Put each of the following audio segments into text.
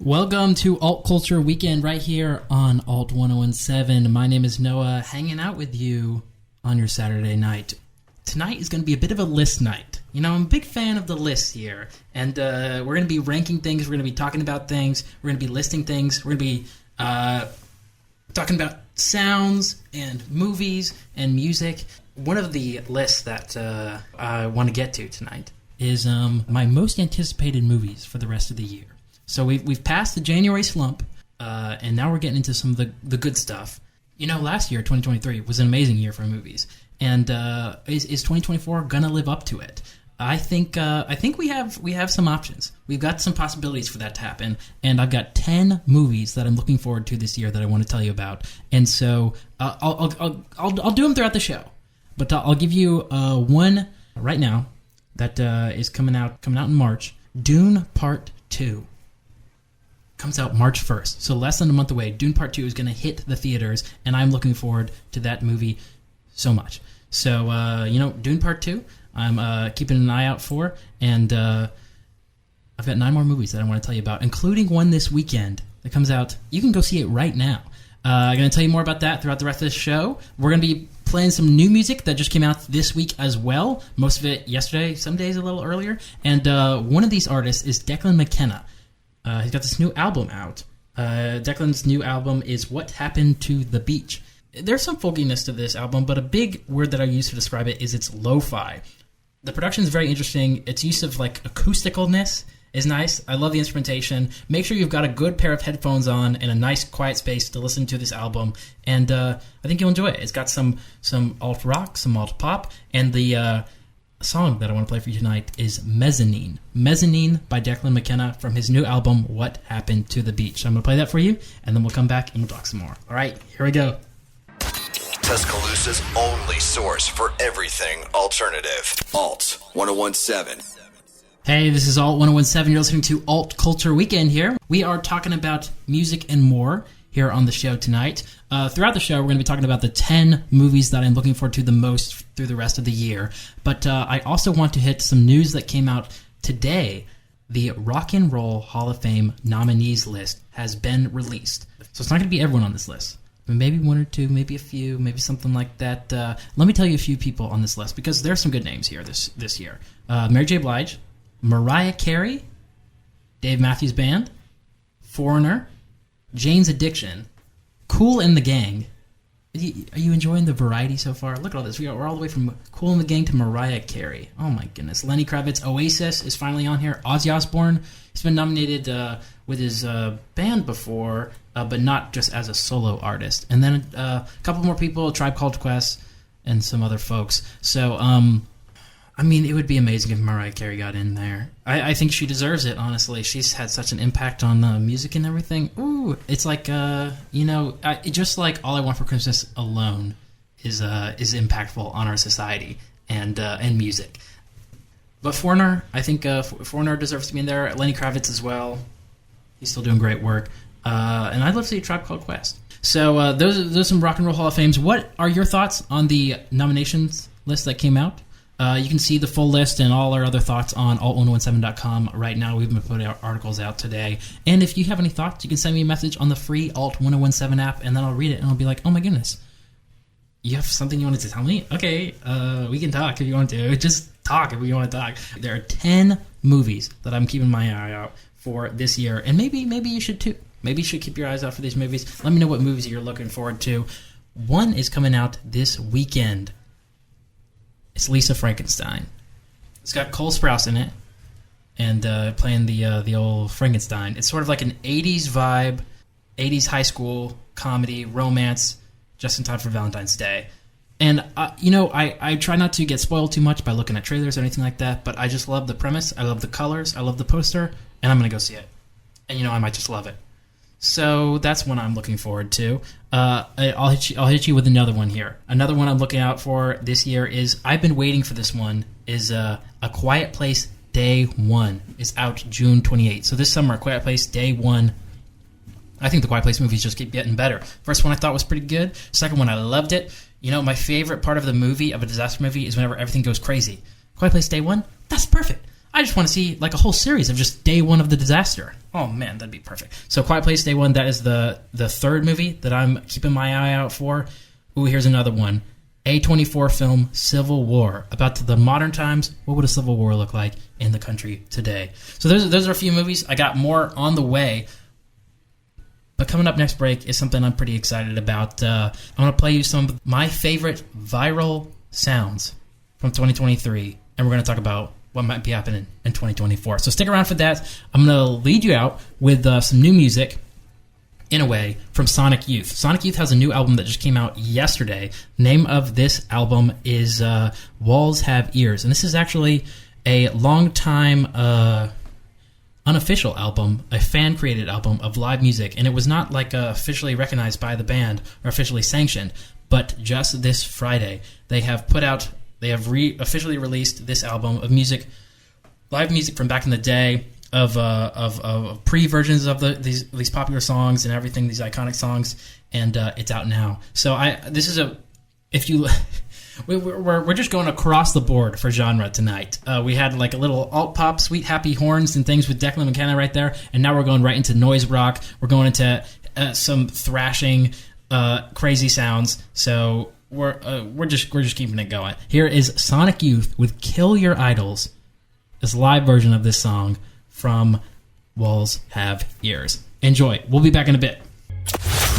Welcome to Alt Culture Weekend right here on Alt 1017. My name is Noah, hanging out with you on your Saturday night. Tonight is going to be a bit of a list night. You know, I'm a big fan of the lists here, and we're going to be ranking things, we're going to be talking about things, we're going to be listing things, we're going to be talking about sounds and movies and music. One of the lists that I want to get to tonight is my most anticipated movies for the rest of the year. So we've passed the January slump, and now we're getting into some of the good stuff. You know, last year, 2023, was an amazing year for movies. And is 2024 gonna live up to it? I think we have some options. We've got some possibilities for that to happen. And I've got 10 movies that I'm looking forward to this year that I want to tell you about. And so I'll do them throughout the show. But I'll give you one right now that is coming out in March. Dune Part 2. Comes out March 1st, so less than a month away. Dune Part 2 is going to hit the theaters, and I'm looking forward to that movie so much. So, Dune Part 2, I'm keeping an eye out for, and I've got 9 more movies that I want to tell you about, including one this weekend that comes out. You can go see it right now. I'm going to tell you more about that throughout the rest of this show. We're going to be playing some new music that just came out this week as well. Most of it yesterday, some days a little earlier. And one of these artists is Declan McKenna. He's got this new album out. Declan's new album is What Happened to the Beach. There's some folkiness to this album, but a big word that I use to describe it is it's lo-fi. The production is very interesting. Its use of acousticalness is nice. I love the instrumentation. Make sure you've got a good pair of headphones on and a nice quiet space to listen to this album, and I think you'll enjoy it. It's got some alt rock, some alt pop, and the song that I want to play for you tonight is Mezzanine. Mezzanine by Declan McKenna from his new album, What Happened to the Beach. So I'm going to play that for you, and then we'll come back and we'll talk some more. All right, here we go. Tuscaloosa's only source for everything alternative. Alt 1017. Hey, this is Alt 1017. You're listening to Alt Culture Weekend here. We are talking about music and more here on the show tonight. Throughout the show, we're going to be talking about the 10 movies that I'm looking forward to the most through the rest of the year. But I also want to hit some news that came out today. The Rock and Roll Hall of Fame nominees list has been released. So it's not going to be everyone on this list. Maybe one or two, maybe a few, maybe something like that. Let me tell you a few people on this list, because there's some good names here this year. Mary J. Blige, Mariah Carey, Dave Matthews Band, Foreigner, Jane's Addiction, Kool and the Gang. Are you enjoying the variety so far? Look at all this. We're all the way from Kool and the Gang to Mariah Carey. Oh my goodness. Lenny Kravitz, Oasis is finally on here. Ozzy Osbourne, he's been nominated with his band before, but not just as a solo artist. And then a couple more people, Tribe Called Quest, and some other folks. So, it would be amazing if Mariah Carey got in there. I think she deserves it, honestly. She's had such an impact on music and everything. Ooh, it's like, just like All I Want for Christmas alone is impactful on our society and music. But Foreigner, I think Foreigner deserves to be in there. Lenny Kravitz as well. He's still doing great work. And I'd love to see a Tribe Called Quest. So those are some Rock and Roll Hall of Fames. What are your thoughts on the nominations list that came out? You can see the full list and all our other thoughts on alt1017.com right now. We've been putting our articles out today. And if you have any thoughts, you can send me a message on the free Alt 1017 app, and then I'll read it, and I'll be like, oh my goodness, you have something you wanted to tell me? Okay, we can talk if you want to. Just talk if you want to talk. There are 10 movies that I'm keeping my eye out for this year, and maybe you should too. Maybe you should keep your eyes out for these movies. Let me know what movies you're looking forward to. One is coming out this weekend. It's Lisa Frankenstein. It's got Cole Sprouse in it, and playing the old Frankenstein. It's sort of like an 80s vibe, 80s high school comedy, romance, just in time for Valentine's Day. And, I try not to get spoiled too much by looking at trailers or anything like that, but I just love the premise, I love the colors, I love the poster, and I'm going to go see it. And, I might just love it. So that's one I'm looking forward to. I'll hit you with another one here. Another one I'm looking out for this year is, I've been waiting for this one, is A Quiet Place Day 1. It's out June 28th. So this summer, A Quiet Place Day 1. I think the Quiet Place movies just keep getting better. First one I thought was pretty good. Second one, I loved it. My favorite part of the movie, of a disaster movie, is whenever everything goes crazy. Quiet Place Day 1, that's perfect. I just want to see like a whole series of just day one of the disaster. Oh man, that'd be perfect. So Quiet Place Day One, that is the third movie that I'm keeping my eye out for. Ooh, here's another one. A24 film Civil War, about the modern times. What would a civil war look like in the country today? So those are a few movies. I got more on the way. But coming up next break is something I'm pretty excited about. I'm going to play you some of my favorite viral sounds from 2023. And we're going to talk about what might be happening in 2024. So stick around for that. I'm going to lead you out with some new music, in a way, from Sonic Youth. Sonic Youth has a new album that just came out yesterday. Name of this album is Walls Have Ears. And this is actually a long-time unofficial album, a fan-created album of live music. And it was not like officially recognized by the band or officially sanctioned. But just this Friday, they have officially released this album of music, live music from back in the day, of pre-versions of these popular songs and everything, these iconic songs, and it's out now. So we're just going across the board for genre tonight. We had like a little alt pop, Sweet Happy Horns and things with Declan McKenna right there, and now we're going right into noise rock. We're going into some thrashing, crazy sounds. So we're just keeping it going. Here is Sonic Youth with "Kill Your Idols," this live version of this song from Walls Have Ears. Enjoy. We'll be back in a bit.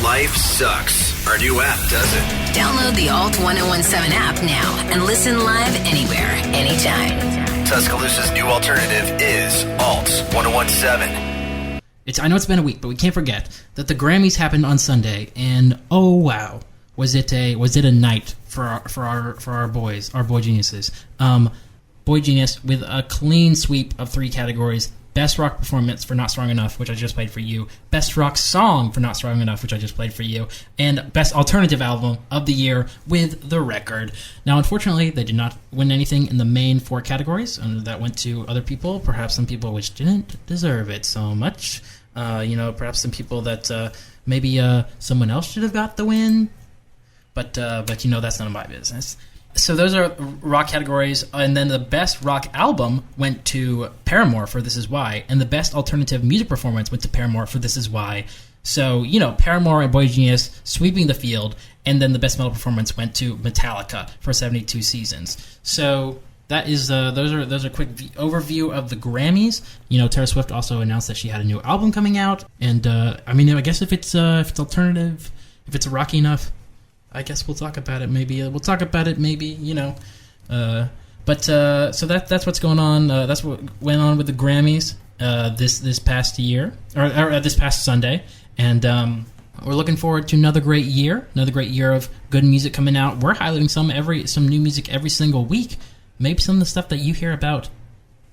Life sucks. Our new app does it. Download the Alt 1017 app now and listen live anywhere, anytime. Tuscaloosa's new alternative is Alt 1017. I know it's been a week, but we can't forget that the Grammys happened on Sunday, and oh wow, was it a night for our boys, our boy geniuses. Boy Genius with a clean sweep of 3 categories. Best Rock Performance for Not Strong Enough, which I just played for you. Best Rock Song for Not Strong Enough, which I just played for you. And Best Alternative Album of the Year with The Record. Now, unfortunately, they did not win anything in the main 4 categories, and that went to other people, perhaps some people which didn't deserve it so much. Perhaps some people that maybe someone else should have got the win. But that's none of my business. So those are rock categories, and then the best rock album went to Paramore for This Is Why, and the best alternative music performance went to Paramore for This Is Why. So, Paramore and Boy Genius sweeping the field, and then the best metal performance went to Metallica for 72 Seasons. So that is those are a quick overview of the Grammys. Taylor Swift also announced that she had a new album coming out, and I guess if it's alternative, if it's rocky enough, I guess we'll talk about it. Maybe so that's what's going on. That's what went on with the Grammys this past year, or this past Sunday, and we're looking forward to another great year of good music coming out. We're highlighting some new music every single week. Maybe some of the stuff that you hear about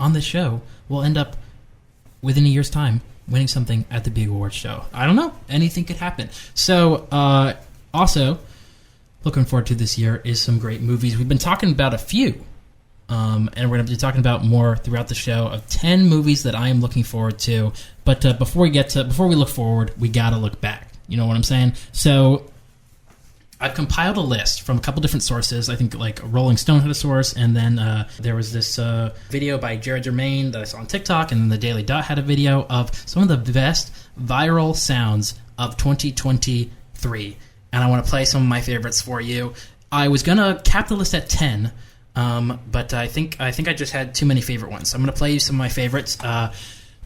on the show will end up within a year's time winning something at the big awards show. I don't know. Anything could happen. So also, looking forward to this year is some great movies. We've been talking about a few, and we're going to be talking about more throughout the show of 10 movies that I am looking forward to. But before we look forward, we got to look back. You know what I'm saying? So I've compiled a list from a couple different sources. I think like Rolling Stone had a source, and then there was this video by Jared Germain that I saw on TikTok, and then the Daily Dot had a video of some of the best viral sounds of 2023. And I want to play some of my favorites for you. I was going to cap the list at 10, but I think I just had too many favorite ones. So I'm going to play you some of my favorites.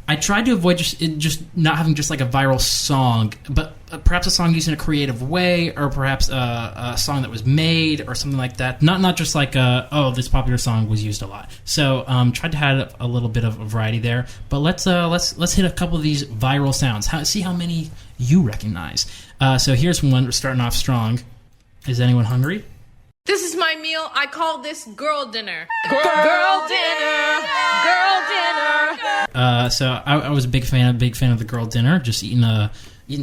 I tried to avoid just not having just like a viral song, but perhaps a song used in a creative way, or perhaps a song that was made or something like that. Not just like this popular song was used a lot. So tried to have a little bit of a variety there. But let's hit a couple of these viral sounds. See how many you recognize. So here's one. We're starting off strong. Is anyone hungry? This is my meal. I call this girl dinner. Girl dinner. Girl dinner. So I was a big fan of the girl dinner. Just eating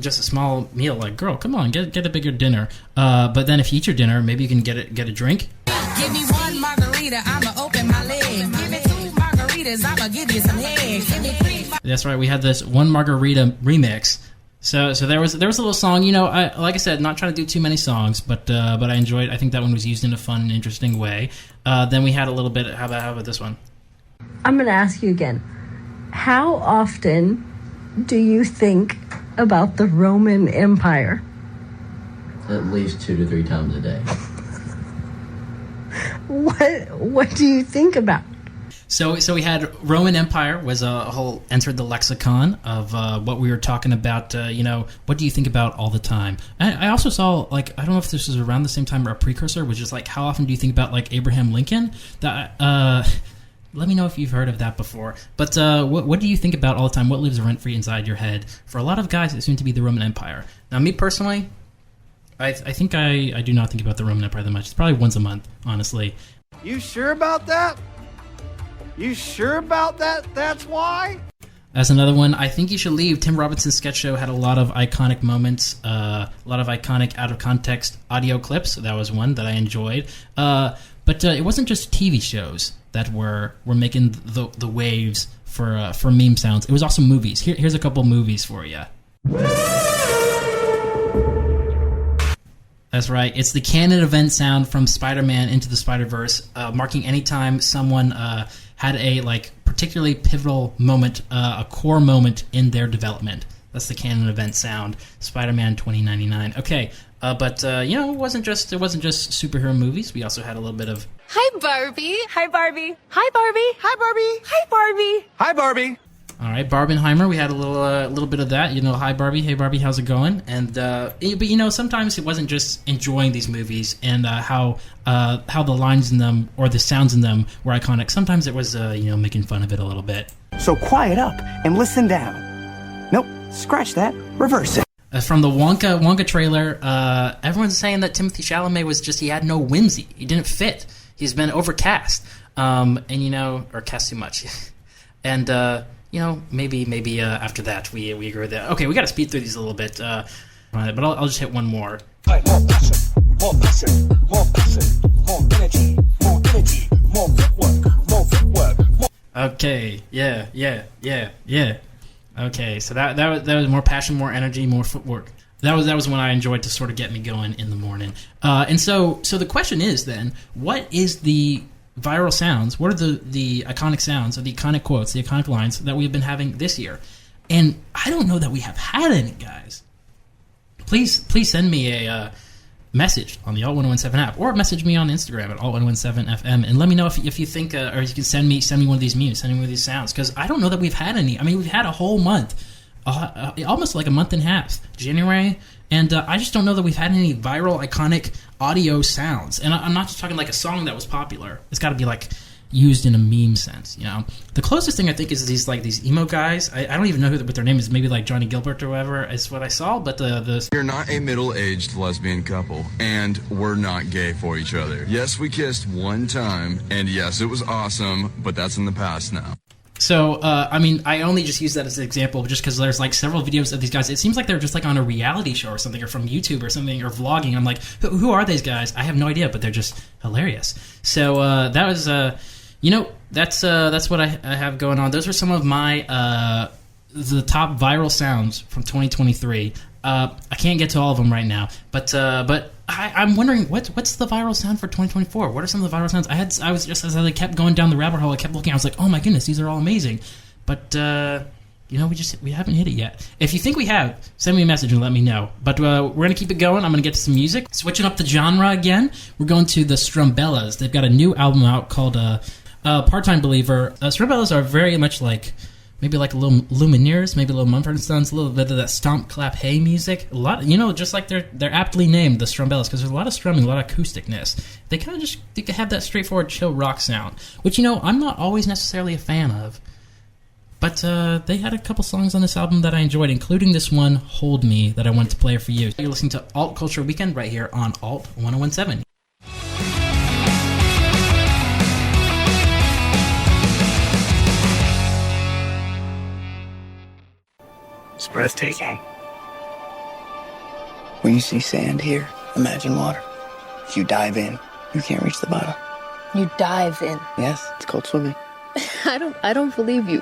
just a small meal. Like, girl, come on, get a bigger dinner. But then if you eat your dinner, maybe you can get a drink. Give me one margarita, I'ma open my leg. Give me 2 margaritas, I'ma give you some head. Give me 3. That's right. We had this one margarita remix. So there was a little song. Like I said, not trying to do too many songs, but I enjoyed. I think that one was used in a fun and interesting way. Then we had a little bit. How about this one? I'm going to ask you again. How often do you think about the Roman Empire? At least 2 to 3 times a day. What do you think about? So we had Roman Empire was a whole entered the lexicon of what we were talking about. What do you think about all the time? I also saw, like, I don't know if this was around the same time or a precursor, which is like, how often do you think about, like, Abraham Lincoln? That let me know if you've heard of that before. But what do you think about all the time? What lives rent free inside your head? For a lot of guys, it seemed to be the Roman Empire. Now, me personally, I think I do not think about the Roman Empire that much. It's probably once a month, honestly. You sure about that? You sure about that? That's why? As another one, I Think You Should Leave. Tim Robinson's sketch show had a lot of iconic moments, a lot of iconic out-of-context audio clips. That was one that I enjoyed. But it wasn't just TV shows that were making the waves for meme sounds. It was also movies. Here's a couple movies for you. That's right. It's the canon event sound from Spider-Man Into the Spider-Verse, marking any time someone had a particularly pivotal moment, a core moment in their development. That's the canon event sound. Spider-Man 2099. Okay, but it wasn't just superhero movies. We also had a little bit of Hi, Barbie. Hi, Barbie. Hi, Barbie. Hi, Barbie. Hi, Barbie. Hi, Barbie. all right, Barbenheimer. We had a little bit of that. Hi Barbie, hey Barbie, how's it going? And but sometimes it wasn't just enjoying these movies and how the lines in them or the sounds in them were iconic. Sometimes it was making fun of it a little bit. So quiet up and listen down. Nope, scratch that. Reverse it. From the Wonka trailer, everyone's saying that Timothée Chalamet he had no whimsy. He didn't fit. He's been overcast, or cast too much, and maybe after that we agree with that. Okay, we got to speed through these a little bit, but I'll just hit one more. More passion, more energy, more footwork. Okay, yeah. Okay, so that was more passion, more energy, more footwork. That was one I enjoyed to sort of get me going in the morning. And so the question is then, what is the viral sounds? What are the iconic sounds or the iconic quotes, the iconic lines that we've been having this year? And I don't know that we have had any, guys. Please send me a message on the Alt 1017 app, or message me on Instagram at Alt1017FM, and let me know if you think, or you can send me one of these memes, send me one of these sounds, because I don't know that we've had any. I mean, we've had a whole month, almost like a month and a half, January, and I just don't know that we've had any viral, iconic audio sounds. And I'm not just talking like a song that was popular. It's got to be like used in a meme sense, The closest thing I think is these emo guys. I don't even know what their name is. Maybe like Johnny Gilbert or whatever is what I saw. But We're not a middle-aged lesbian couple, and we're not gay for each other. Yes, we kissed one time, and yes, it was awesome, but that's in the past now. So, I only just use that as an example just because there's several videos of these guys. It seems like they're just on a reality show or something, or from YouTube or something, or vlogging. I'm like, who are these guys? I have no idea, but they're just hilarious. So that was, that's what I have going on. Those are some of my the top viral sounds from 2023. I can't get to all of them right now, but I'm wondering what's the viral sound for 2024. What are some of the viral sounds? I was just, as I kept going down the rabbit hole, I kept looking. I was like, oh my goodness, these are all amazing. But we haven't hit it yet. If you think we have, send me a message and let me know. But we're gonna keep it going. I'm gonna get to some music. Switching up the genre again. We're going to the Strumbellas. They've got a new album out called Part-Time Believer. Strumbellas are very much maybe like a little Lumineers, maybe a little Mumford & Sons, a little bit of that stomp, clap, hey music. A lot, just like they're aptly named, the Strumbellas, because there's a lot of strumming, a lot of acousticness. They kind of they have that straightforward, chill rock sound, which, I'm not always necessarily a fan of. But they had a couple songs on this album that I enjoyed, including this one, Hold Me, that I wanted to play for you. You're listening to Alt Culture Weekend right here on Alt 1017. It's breathtaking. When you see sand here, imagine water. If you dive in, you can't reach the bottom. You dive in? Yes, it's called swimming. I don't believe you.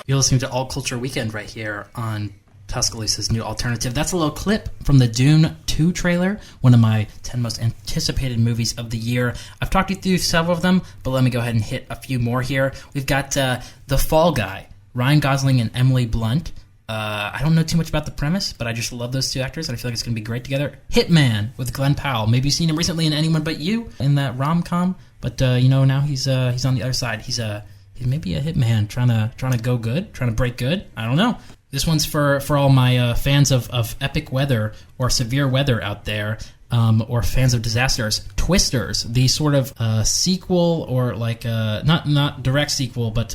You're listening to Alt Culture Weekend right here on Tuscaloosa's new alternative. That's a little clip from the Dune 2 trailer, one of my 10 most anticipated movies of the year. I've talked you through several of them, but let me go ahead and hit a few more here. We've got The Fall Guy, Ryan Gosling and Emily Blunt. I don't know too much about the premise, but I just love those two actors, and I feel like it's going to be great together. Hitman with Glenn Powell. Maybe you've seen him recently in Anyone But You, in that rom-com, but now he's on the other side. He's maybe a hitman trying to go good, trying to break good. I don't know. This one's for all my fans of epic weather or severe weather out there, or fans of disasters. Twisters, the sort of sequel, or like not direct sequel, but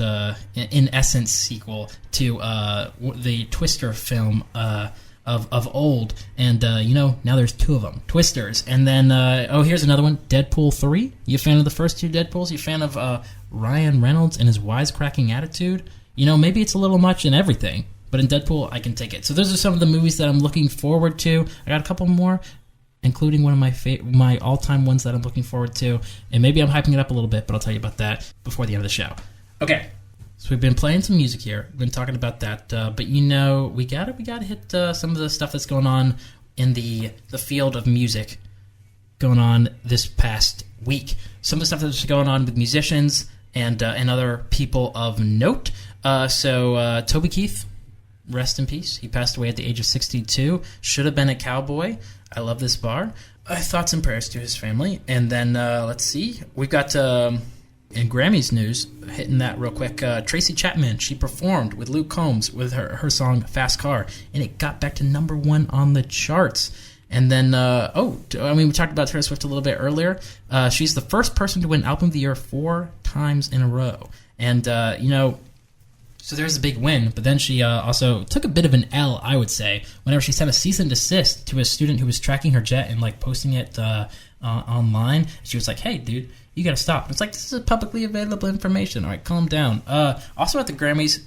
in essence sequel to the Twister film of old. And now there's two of them, Twisters. And then here's another one, Deadpool 3. You a fan of the first two Deadpools? You a fan of Ryan Reynolds and his wisecracking attitude? Maybe it's a little much in everything, but in Deadpool, I can take it. So those are some of the movies that I'm looking forward to. I got a couple more, including one of my all-time ones that I'm looking forward to. And maybe I'm hyping it up a little bit, but I'll tell you about that before the end of the show. Okay, so we've been playing some music here. We've been talking about that. But we gotta hit some of the stuff that's going on in the field of music going on this past week. Some of the stuff that's going on with musicians and other people of note. So Toby Keith, rest in peace. He passed away at the age of 62. Should have been a cowboy. I love this bar. Thoughts and prayers to his family. And then, let's see. We've got, in Grammys news, hitting that real quick, Tracy Chapman, she performed with Luke Combs with her song Fast Car, and it got back to #1 on the charts. And then, we talked about Taylor Swift a little bit earlier. She's the first person to win Album of the Year 4 times in a row. And, so there's a big win, but then she also took a bit of an L, I would say, whenever she sent a cease and desist to a student who was tracking her jet and posting it online. She was like, "Hey, dude, you got to stop." And it's like, this is publicly available information. All right, calm down. Also at the Grammys,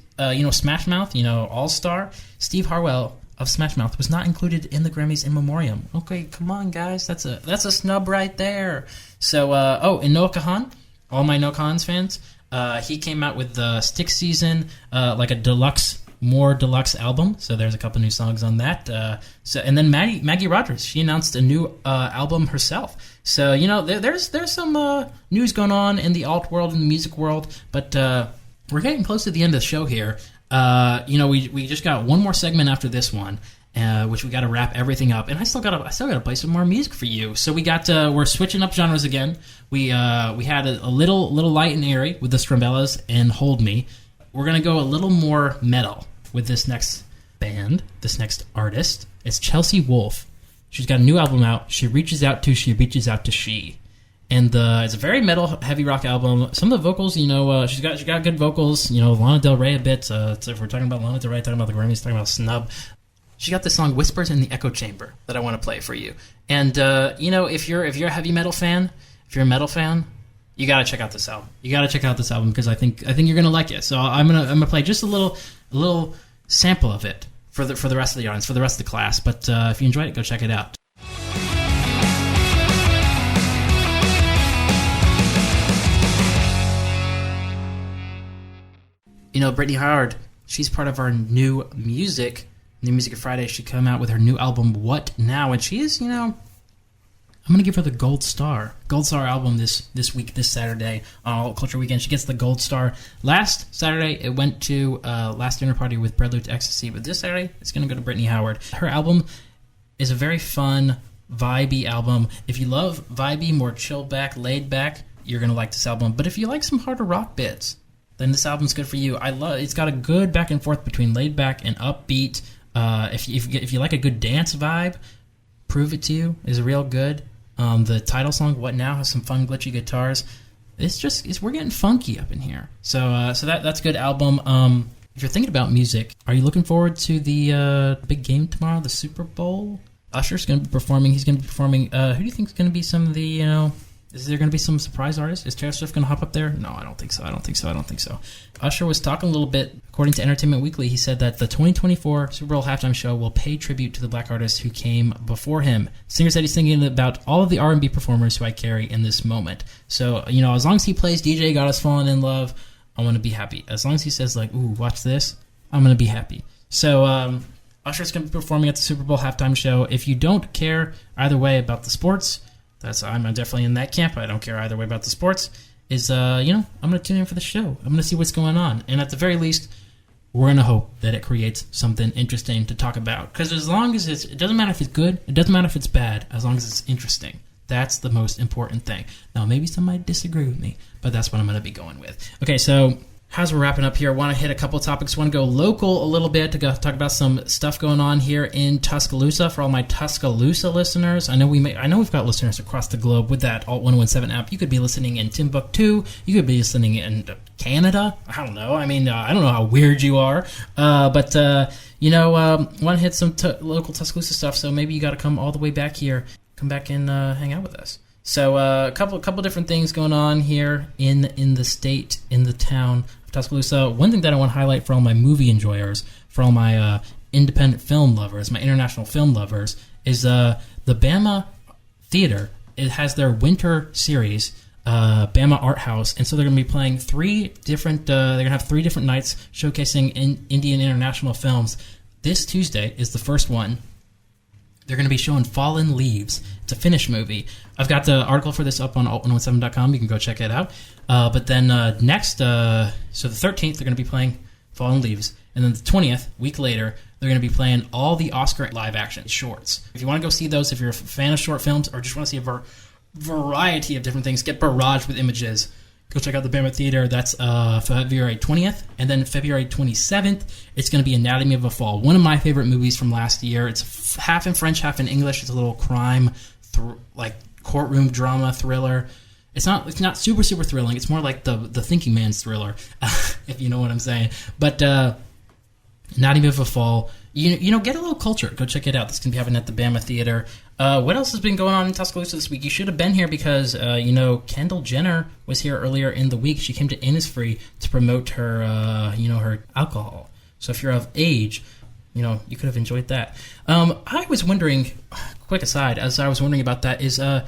Smash Mouth, All-Star, Steve Harwell of Smash Mouth was not included in the Grammys in memoriam. Okay, come on, guys, that's a snub right there. So, and Noah Kahan, all my Noah Kahan's fans. He came out with the Stick Season, like a more deluxe album. So there's a couple new songs on that. And then Maggie Rogers, she announced a new album herself. So there's some news going on in the alt world and the music world. But we're getting close to the end of the show here. We just got one more segment after this one. Which we got to wrap everything up, and I still got to play some more music for you. So we're switching up genres again. We had a little light and airy with the Strumbellas and Hold Me. We're gonna go a little more metal with this next band, this next artist. It's Chelsea Wolfe. She's got a new album out. She reaches out to she. And it's a very metal, heavy rock album. Some of the vocals, she's got good vocals. Lana Del Rey a bit. So if we're talking about Lana Del Rey, talking about the Grammys, talking about Snub. She got the song Whispers in the Echo Chamber that I want to play for you. And, if you're a heavy metal fan, if you're a metal fan, you got to check out this album. You got to check out this album because I think you're going to like it. So I'm going to play just a little sample of it for the rest of the audience, for the rest of the class. But if you enjoyed it, go check it out. Brittany Howard, she's part of our New Music Friday. She came out with her new album, What Now? And she is, I'm going to give her the Gold Star album this week, this Saturday on Alt Culture Weekend. She gets the Gold Star. Last Saturday, it went to Last Dinner Party with Prelude to Ecstasy. But this Saturday, it's going to go to Brittany Howard. Her album is a very fun, vibey album. If you love vibey, more chill back, laid back, you're going to like this album. But if you like some harder rock bits, then this album's good for you. It's got a good back and forth between laid back and upbeat. If you like a good dance vibe, Prove It To You is real good. The title song, What Now, has some fun glitchy guitars. We're getting funky up in here. So that's a good album. If you're thinking about music, are you looking forward to the big game tomorrow, the Super Bowl? Usher's going to be performing. He's going to be performing. Who do you think is going to be some of the, is there going to be some surprise artists? Is Taylor Swift going to hop up there? No, I don't think so. Usher was talking a little bit. According to Entertainment Weekly, he said that the 2024 Super Bowl halftime show will pay tribute to the black artists who came before him. The singer said he's thinking about all of the R&B performers who I carry in this moment. So, as long as he plays DJ Got Us Falling in Love, I want to be happy. As long as he says, ooh, watch this, I'm going to be happy. So, Usher's going to be performing at the Super Bowl halftime show. If you don't care either way about the sports, I'm definitely in that camp. I don't care either way about the sports. I'm going to tune in for the show. I'm going to see what's going on. And at the very least, we're going to hope that it creates something interesting to talk about. Because as long as it doesn't matter if it's good, it doesn't matter if it's bad, as long as it's interesting. That's the most important thing. Now, maybe somebody disagree with me, but that's what I'm going to be going with. Okay, so as we're wrapping up here, I want to hit a couple topics. I want to go local a little bit to go talk about some stuff going on here in Tuscaloosa for all my Tuscaloosa listeners. I know we've got listeners across the globe with that Alt 1017 app. You could be listening in Timbuktu. You could be listening in Canada. I don't know. I mean, I don't know how weird you are, but want to hit some local Tuscaloosa stuff. So maybe you got to come all the way back here. Come back and hang out with us. So a couple different things going on here in the state, in the town of Tuscaloosa. One thing that I want to highlight for all my movie enjoyers, for all my independent film lovers, my international film lovers, is the Bama Theater. It has their winter series, Bama Art House, and so they're going to be playing they're going to have 3 different nights showcasing Indian international films. This Tuesday is the first one. They're going to be showing Fallen Leaves. It's a Finnish movie. I've got the article for this up on alt117.com. You can go check it out. But then next, so the 13th, they're going to be playing Fallen Leaves. And then the 20th, week later, they're going to be playing all the Oscar live-action shorts. If you want to go see those, if you're a fan of short films or just want to see a variety of different things, get barraged with images, go check out the Bama Theater. That's February 20th. And then February 27th, it's going to be Anatomy of a Fall. One of my favorite movies from last year. It's half in French, half in English. It's a little crime, courtroom drama thriller. It's not super, super thrilling. It's more like the thinking man's thriller, if you know what I'm saying. But Anatomy of a Fall, get a little culture. Go check it out. This can be happening at the Bama Theater. What else has been going on in Tuscaloosa this week? You should have been here because, Kendall Jenner was here earlier in the week. She came to Innisfree to promote her, her alcohol. So if you're of age, you could have enjoyed that. I was wondering, quick aside, as I was wondering about that, is how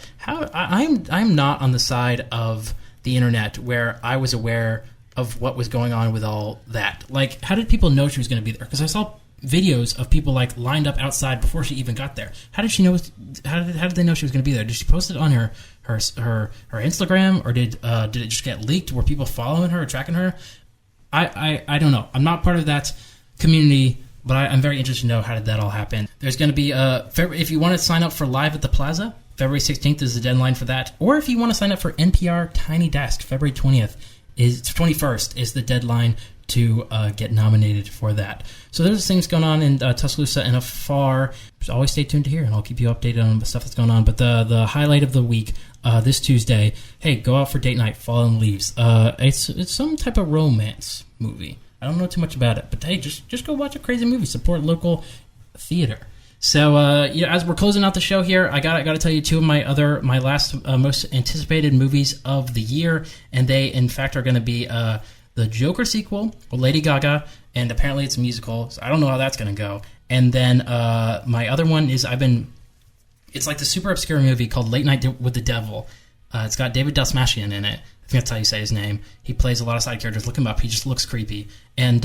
I'm not on the side of the internet where I was aware of what was going on with all that. Like, how did people know she was going to be there? Because I saw videos of people lined up outside before she even got there. How did she know? How did they know she was going to be there? Did she post it on her Instagram, or did it just get leaked? Were people following her or tracking her? I don't know. I'm not part of that community, but I'm very interested to know how did that all happen. There's going to be if you want to sign up for Live at the Plaza, February 16th is the deadline for that. Or if you want to sign up for NPR Tiny Desk, February 21st is the deadline to get nominated for that. So there's things going on in Tuscaloosa and afar. So always stay tuned to here, and I'll keep you updated on the stuff that's going on. But the highlight of the week, this Tuesday, hey, go out for date night, Fallen Leaves. It's some type of romance movie. I don't know too much about it, but hey, just go watch a crazy movie. Support local theater. So as we're closing out the show here, I got to tell you 2 of my last most anticipated movies of the year, and they in fact are going to be the Joker sequel with Lady Gaga, and apparently it's a musical, so I don't know how that's going to go. And then my other one is it's like the super obscure movie called Late Night with the Devil. It's got David Dastmalchian in it. I think that's how you say his name. He plays a lot of side characters. Look him up. He just looks creepy. And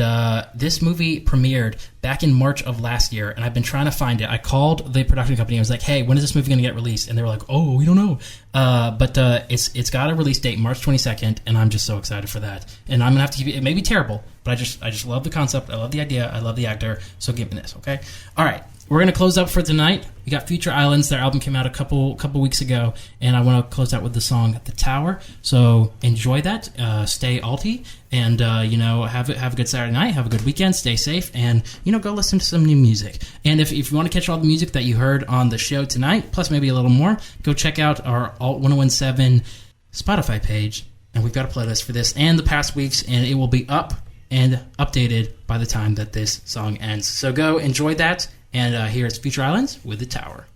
this movie premiered back in March of last year, and I've been trying to find it. I called the production company. I was like, hey, when is this movie going to get released? And they were like, oh, we don't know. But it's got a release date, March 22nd, and I'm just so excited for that. And I'm going to have to keep it. It may be terrible, but I just love the concept. I love the idea. I love the actor. So give me this, okay? All right. We're going to close up for tonight. We got Future Islands. Their album came out a couple weeks ago, and I want to close out with the song The Tower. So enjoy that. Stay alty, and have a good Saturday night. Have a good weekend. Stay safe, and go listen to some new music. And if you want to catch all the music that you heard on the show tonight, plus maybe a little more, go check out our Alt 1017 Spotify page, and we've got a playlist for this and the past weeks, and it will be up and updated by the time that this song ends. So go enjoy that. And here's Future Islands with The Tower.